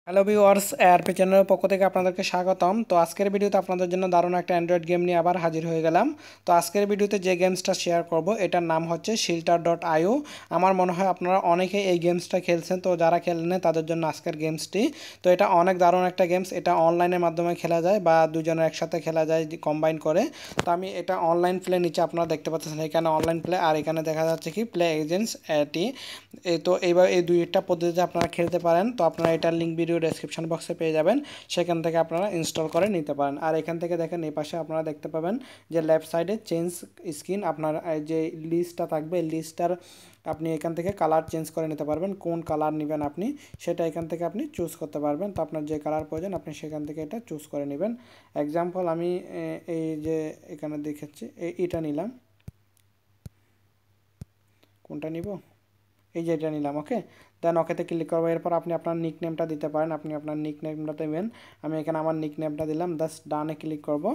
Hello viewers, ARP চ্যানেলের পক্ষ থেকে আপনাদেরকে স্বাগতম। তো আজকের ভিডিওতে আপনাদের জন্য দারুণ একটা অ্যান্ড্রয়েড গেম নিয়ে আবার হাজির হয়ে গেলাম। তো আজকের ভিডিওতে যে গেমসটা শেয়ার করব এটার নাম হচ্ছে Shilter.io। আমার মনে হয় আপনারা অনেকেই এই গেমসটা খেলছেন, তো যারা খেলেন তাদের জন্য আজকের গেমসটি। তো এটা অনেক দারুণ একটা গেমস, এটা অনলাইনের মাধ্যমে খেলা যায় বা দুজনের একসাথে খেলা যায় কম্বাইন করে। তো আমি এটা অনলাইন প্লে নিচে আপনারা দেখতে পাচ্ছেন, এখানে অনলাইন প্লে আর এখানে দেখা যাচ্ছে কি প্লে এজেন্টস এটি। তো এইবার এই দুইটা পদ্ধতিতে আপনারা খেলতে পারেন। তো আপনারা এটার লিঙ্ক ভিডিও ডেসক্রিপশন বক্সে পেয়ে যাবেন, সেখান থেকে আপনারা ইনস্টল করে নিতে পারেন। আর এখান থেকে দেখেন এই পাশে আপনারা দেখতে পাবেন যে লেফট সাইডে চেঞ্জ স্ক্রিন, আপনার যে লিস্টটা থাকবে এই লিস্টটার আপনি এখান থেকে কালার চেঞ্জ করে নিতে পারবেন। কোন কালার নেবেন আপনি সেটা এখান থেকে আপনি চুজ করতে পারবেন। তো আপনার যে কালার প্রয়োজন আপনি সেখান থেকে এটা চুজ করে নেবেন। এক্সাম্পল আমি এই যে এখানে দেখেছি এটা নিলাম, কোনটা নিব, এই যে এটা নিলাম। ওকে, দেন ওকেতে ক্লিক করবো। এরপর আপনি আপনার নিক নেমটা দিতে পারেন, আপনি আপনার নিক নেমটা দেবেন। আমি এখানে আমার নিক নেমটা দিলাম, জাস্ট ডানে ক্লিক করব।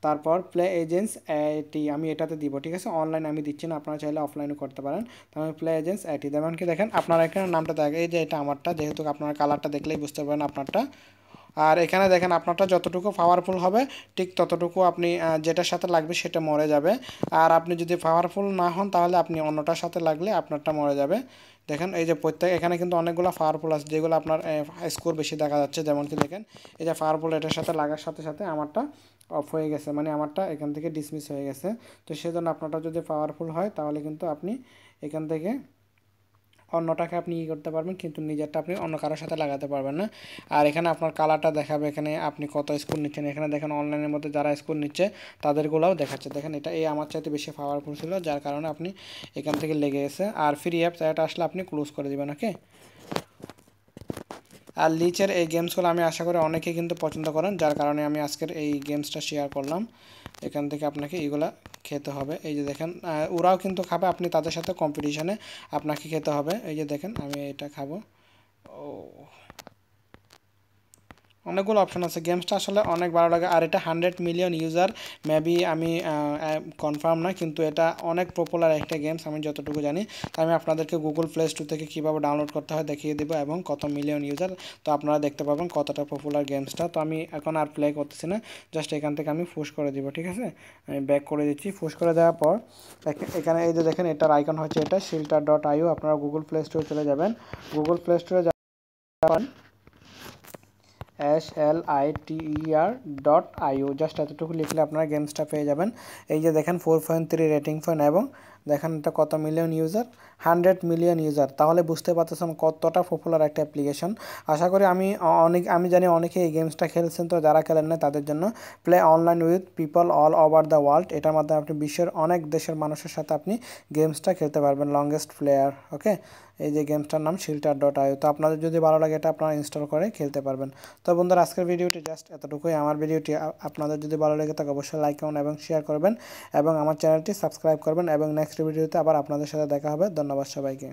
তারপর প্লে এজেন্টস এটি আমি এটাতে দিব, ঠিক আছে। অনলাইন আমি দিচ্ছি না, আপনারা চাইলে অফলাইনও করতে পারেন। তো আমি প্লে এজেন্টস এটি দেবেন। কি দেখেন আপনারা এখানে নামটা দেখেন, এই যে এটা আমারটা, যেহেতু আপনার কালারটা দেখলেই বুঝতে পারেন আপনারটা। আর এখানে দেখেন আপনারটা যতটুকু পাওয়ারফুল হবে ঠিক ততটুকু আপনি যেটার সাথে লাগবে সেটা মরে যাবে। আর আপনি যদি পাওয়ারফুল না হন তাহলে আপনি অন্যটার সাথে লাগলে আপনারটা মরে যাবে। দেখেন এই যে প্রত্যেক এখানে কিন্তু অনেকগুলো পাওয়ারফুল আছে, যেগুলো আপনার স্কোর বেশি দেখা যাচ্ছে। যেমন কি দেখেন এই যে পাওয়ারফুল, এটার সাথে লাগার সাথে সাথে আমারটা অফ হয়ে গেছে, মানে আমারটা এখান থেকে ডিসমিস হয়ে গেছে। তো সেজন্য আপনারটা যদি পাওয়ারফুল হয় তাহলে কিন্তু আপনি এখান থেকে অন্যটাকে আপনি ই করতে পারবেন, কিন্তু নিজেরটা আপনি অন্য কারোর সাথে লাগাতে পারবেন না। আর এখানে আপনার কালারটা দেখাবে, এখানে আপনি কত স্কোর নিচ্ছেন। এখানে দেখেন অনলাইনের মধ্যে যারা স্কোর নিচ্ছে তাদেরগুলোও দেখাচ্ছে। দেখেন এটা এই আমার চাইতে বেশি পাওয়ারফুল ছিল, যার কারণে আপনি এখান থেকে লেগে গেছে। আর ফ্রি অ্যাপস এটা আসলে আপনি ক্লোজ করে দেবেন। ওকে, আর লিচের এই গেমসগুলো আমি আশা করি অনেকেই কিন্তু পছন্দ করেন, যার কারণে আমি আজকের এই গেমসটা শেয়ার করলাম। এখান থেকে আপনাকে এইগুলা খেতে হবে। এই যে দেখেন ওরাও কিন্তু খাবে, আপনি তাদের সাথে কম্পিটিশনে আপনাকে খেতে হবে। এই যে দেখেন আমি এটা খাবো। ও, অনেকগুলো অপশন আছে, গেমসটা আসলে অনেক ভালো লাগে। আর এটা 100 মিলিয়ন ইউজার মেবি, আমি কনফার্ম না, কিন্তু এটা অনেক পপুলার একটা গেমস আমি যতটুকু জানি। তো আমি আপনাদেরকে গুগল প্লে স্টোর থেকে কীভাবে ডাউনলোড করতে হয় দেখিয়ে দেবো এবং কত মিলিয়ন ইউজার। তো আপনারা দেখতে পাবেন কতটা পপুলার গেমসটা। তো আমি এখন আর প্লে করতেছি না, জাস্ট এখান থেকে আমি পুশ করে দিব, ঠিক আছে। আমি ব্যাক করে দিচ্ছি। পুশ করে দেওয়ার পর এখানে এই যে দেখেন এটার আইকন হচ্ছে এটা Shilter.io। আপনারা গুগল প্লে স্টোরে চলে যাবেন। গুগল প্লে স্টোরে যাবেন SLITER.io, জাস্ট এতটুকু লিখলে আপনারা গেমসটা পেয়ে যাবেন। এই যে দেখেন 4.3 রেটিং ফোন, এবং দেখেন এটা কত মিলিয়ন ইউজার, 100 মিলিয়ন ইউজার। তাহলে বুঝতে পারতেছেন কতটা পপুলার একটা অ্যাপ্লিকেশন। আশা করি আমি জানি অনেকে এই গেমসটা খেলছেন। তো যারা খেলেন না তাদের জন্য play online with people all over the world, এটার মাধ্যমে আপনি বিশ্বের অনেক দেশের মানুষের সাথে আপনি গেমসটা খেলতে পারবেন। লংগেস্ট প্লেয়ার, ওকে। এই যে গেমসটার নাম Shilter.io। তো আপনাদের যদি ভালো লাগে এটা আপনারা ইনস্টল করে খেলতে পারবেন। তো বন্ধুরা আজকের ভিডিওটি জাস্ট এতটুকুই। আমার ভিডিওটি আপনাদের যদি ভালো লাগে থাকে অবশ্যই লাইক করুন এবং শেয়ার করবেন, এবং আমার চ্যানেলটি সাবস্ক্রাইব করবেন। এবং নেক্সট ভিডিওতে আবার আপনাদের সাথে দেখা হবে। ধন্যবাদ সবাইকে।